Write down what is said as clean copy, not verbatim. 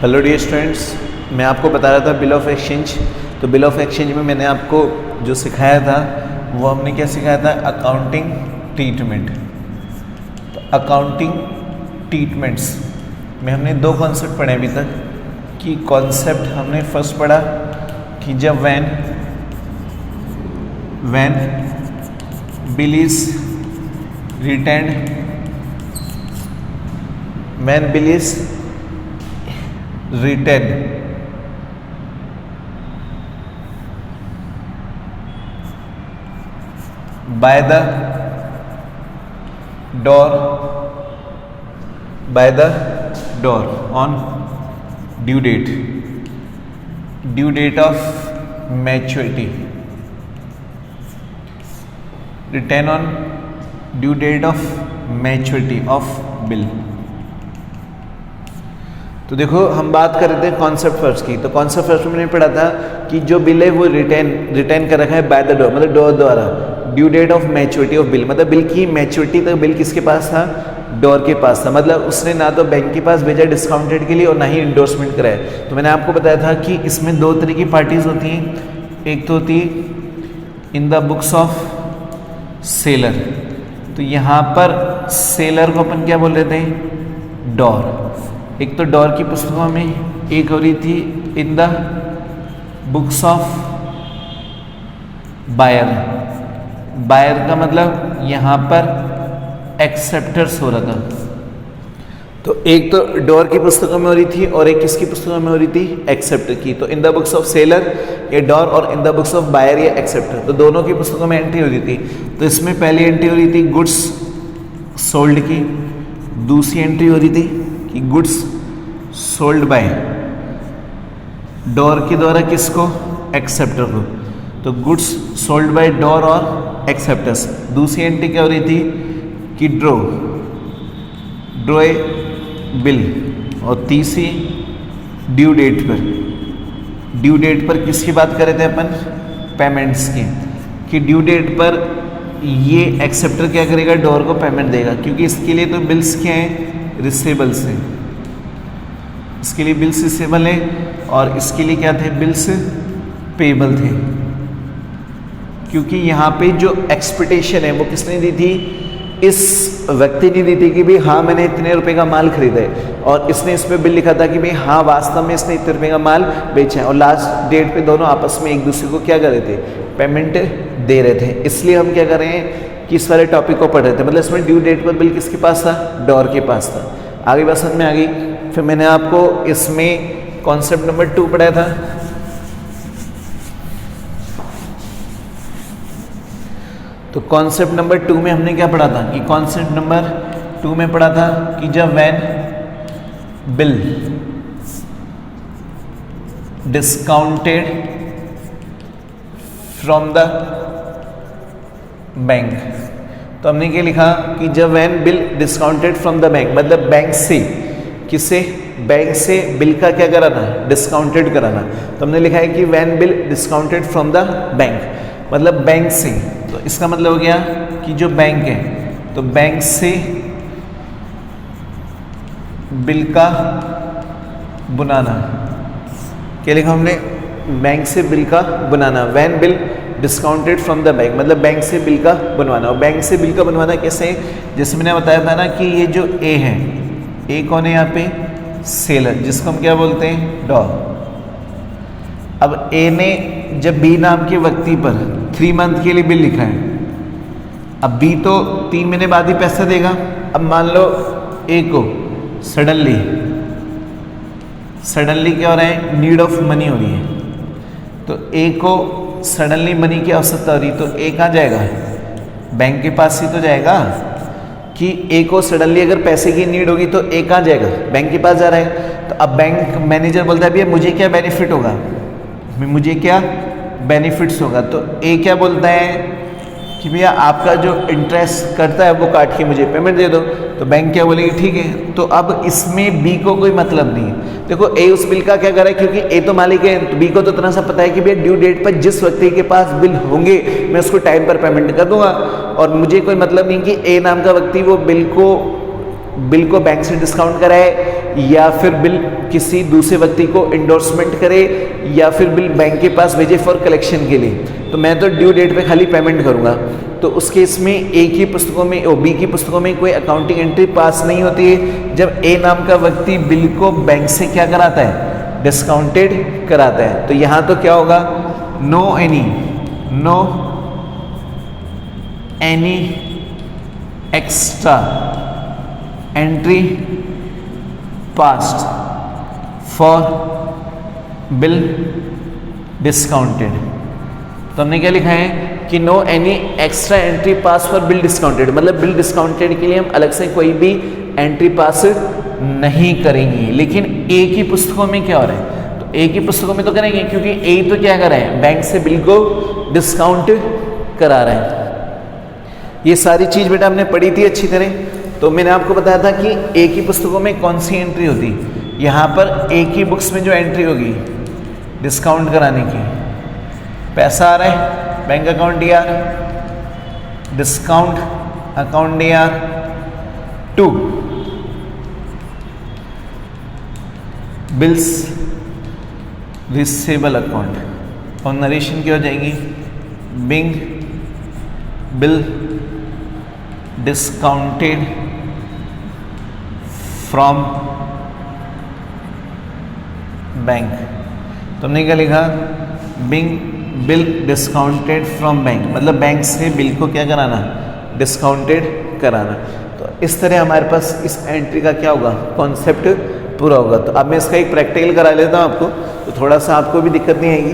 Hello dear students, मैं आपको बता रहा था बिल ऑफ एक्सचेंज। तो बिल ऑफ एक्सचेंज में मैंने आपको जो सिखाया था वो हमने क्या सिखाया था, अकाउंटिंग ट्रीटमेंट। तो अकाउंटिंग ट्रीटमेंट्स में हमने दो कॉन्सेप्ट पढ़े अभी तक। कि कॉन्सेप्ट हमने फर्स्ट पढ़ा कि जब when bill is retained, when bill is written by the door on due date of maturity, written on due date of maturity of bill। तो देखो, हम बात कर रहे थे कॉन्सेप्ट फर्स्ट की। तो कॉन्सेप्ट फर्स्ट में मैंने पढ़ा था कि जो बिल है वो रिटेन कर रखा है बाय द डोर, मतलब डोर द्वारा। Due date of maturity of bill, मतलब बिल की मैच्योरिटी तक बिल किसके पास था, डोर के पास था। मतलब उसने ना तो बैंक के पास भेजा डिस्काउंटेड के लिए और ना ही इंडोर्समेंट कराया। तो मैंने आपको बताया था कि इसमें दो तरह की पार्टीज होती हैं। एक तो होती इन द बुक्स ऑफ सेलर। तो यहाँ पर सेलर को अपन क्या बोल रहे थे, डोर। एक तो डोर की पुस्तकों में, एक हो रही थी in the books of buyer. Buyer का मतलब यहाँ पर एक्सेप्टर्स हो रहा था। तो एक तो डोर की पुस्तकों में हो रही थी और एक किसकी पुस्तकों में हो रही थी, एक्सेप्टर की। तो in the books of seller ये डोर और in the books of buyer ये एक्सेप्टर, तो दोनों की पुस्तकों में एंट्री हो रही थी। तो इसमें पहली एंट्री हो रही थी गुड्स सोल्ड की, दूसरी एंट्री हो रही थी कि गुड्स सोल्ड बाय डोर के द्वारा किसको, एक्सेप्टर को। तो गुड्स सोल्ड बाय डोर और एक्सेप्टर्स। दूसरी एंट्री क्या हो रही थी कि ड्रो ए बिल। और तीसरी ड्यू डेट पर किसकी बात कर रहे थे अपन, पेमेंट्स की। कि ड्यू डेट पर ये एक्सेप्टर क्या करेगा, डोर को पेमेंट देगा। क्योंकि इसके लिए तो बिल्स क्या हैं, रिसेबल्स हैं। इसके लिए बिल्स रिसेबल है और इसके लिए क्या थे, बिल्स पेबल थे। क्योंकि यहाँ पे जो एक्सपेक्टेशन है वो किसने दी थी, इस व्यक्ति ने दी थी कि भाई हाँ मैंने इतने रुपए का माल खरीदा है, और इसने इस पे बिल लिखा था कि भाई हाँ वास्तव में इसने इतने रुपए का माल बेचा है। और लास्ट डेट पे दोनों आपस में एक दूसरे को क्या कर रहे थे, पेमेंट दे रहे थे। इसलिए हम क्या कर रहे हैं कि इस वाले टॉपिक को पढ़ रहे थे। मतलब इसमें ड्यू डेट पर बिल किसके पास था, डोर के पास था। आगे बात समझ में आ गई। फिर मैंने आपको इसमें कॉन्सेप्ट नंबर 2 पढ़ाया था। तो कॉन्सेप्ट नंबर 2 में हमने क्या पढ़ा था कि कॉन्सेप्ट नंबर 2 में पढ़ा था कि जब when bill discounted from the bank. तो हमने क्या लिखा कि जब when bill discounted from the bank, मतलब बैंक से, किससे, बैंक से बिल का क्या कराना, डिस्काउंटेड कराना। तो हमने लिखा है कि when bill discounted from the bank, मतलब बैंक से। तो इसका मतलब हो गया कि जो बैंक है, तो बैंक से बिल का बुनाना। क्या लिखा हमने, बैंक से बिल का बुनाना। When bill discounted from the bank, मतलब बैंक से बिल का बनवाना। और बैंक से बिल का बनवाना कैसे, जैसे मैंने बताया था ना कि ये जो ए है, ए कौन है यहाँ पे, सेलर, जिसको हम क्या बोलते हैं, डॉ। अब ए ने जब बी नाम के व्यक्ति पर 3 मंथ के लिए बिल लिखा है, अब बी तो 3 महीने बाद ही पैसा देगा। अब मान लो ए को सडनली क्या हो रहा है, नीड ऑफ मनी हो रही है। तो ए को सडनली मनी की आवश्यकता हो रही है, तो ए कहाँ जाएगा, बैंक के पास ही तो जाएगा। कि ए को सडनली अगर पैसे की नीड होगी तो ए कहाँ जाएगा, बैंक के पास जा रहा है। तो अब बैंक मैनेजर बोलता है भैया मुझे क्या बेनिफिट होगा, मुझे क्या बेनिफिट्स होगा। तो ए क्या बोलता है कि भैया आपका जो इंटरेस्ट करता है वो काट के मुझे पेमेंट दे दो। तो बैंक क्या बोलेगी, ठीक है। तो अब इसमें बी को कोई मतलब नहीं है। देखो ए उस बिल का क्या कर रहा है, क्योंकि ए तो मालिक है, तो बी को तो इतना सा पता है कि भैया ड्यू डेट पर जिस व्यक्ति के पास बिल होंगे मैं उसको टाइम पर पेमेंट कर दूंगा, और मुझे कोई मतलब नहीं कि ए नाम का व्यक्ति वो बिल को बैंक से डिस्काउंट कराए या फिर बिल किसी दूसरे व्यक्ति को इंडोर्समेंट करे या फिर बिल बैंक के पास भेजे फॉर कलेक्शन के लिए, तो मैं तो ड्यू डेट पे खाली पेमेंट करूँगा। तो उस केस में ए की पुस्तकों में और बी की पुस्तकों में कोई अकाउंटिंग एंट्री पास नहीं होती है जब ए नाम का व्यक्ति बिल को बैंक से क्या कराता है, डिस्काउंटेड कराता है। तो यहाँ तो क्या होगा, no any extra entry passed for bill discounted. तो हमने क्या लिखा है कि no any extra entry pass for bill discounted, मतलब बिल डिस्काउंटेड के लिए हम अलग से कोई भी एंट्री पास नहीं करेंगे। लेकिन ए की पुस्तकों में क्या हो रहा है, तो ए की पुस्तकों में तो करेंगे क्योंकि ए तो क्या कर रहा है, बैंक से बिल को डिस्काउंट करा रहा है। ये सारी चीज बेटा हमने पढ़ी थी अच्छी तरह। तो मैंने आपको बताया था कि ए की पुस्तकों में कौन सी एंट्री होती, यहाँ पर ए की बुक्स में जो एंट्री होगी डिस्काउंट कराने की, पैसा आ रहा है bank account DR, discount account DR to bills receivable account, और नरेशन क्या हो जाएगी, being bill discounted from bank. तो हमने क्या लिखा, being bill discounted from bank, मतलब बैंक से बिल को क्या कराना, डिस्काउंटेड कराना। तो इस तरह हमारे पास इस एंट्री का क्या होगा, कॉन्सेप्ट पूरा होगा। तो अब मैं इसका एक प्रैक्टिकल करा लेता हूँ आपको, तो थोड़ा सा आपको भी दिक्कत नहीं आएगी।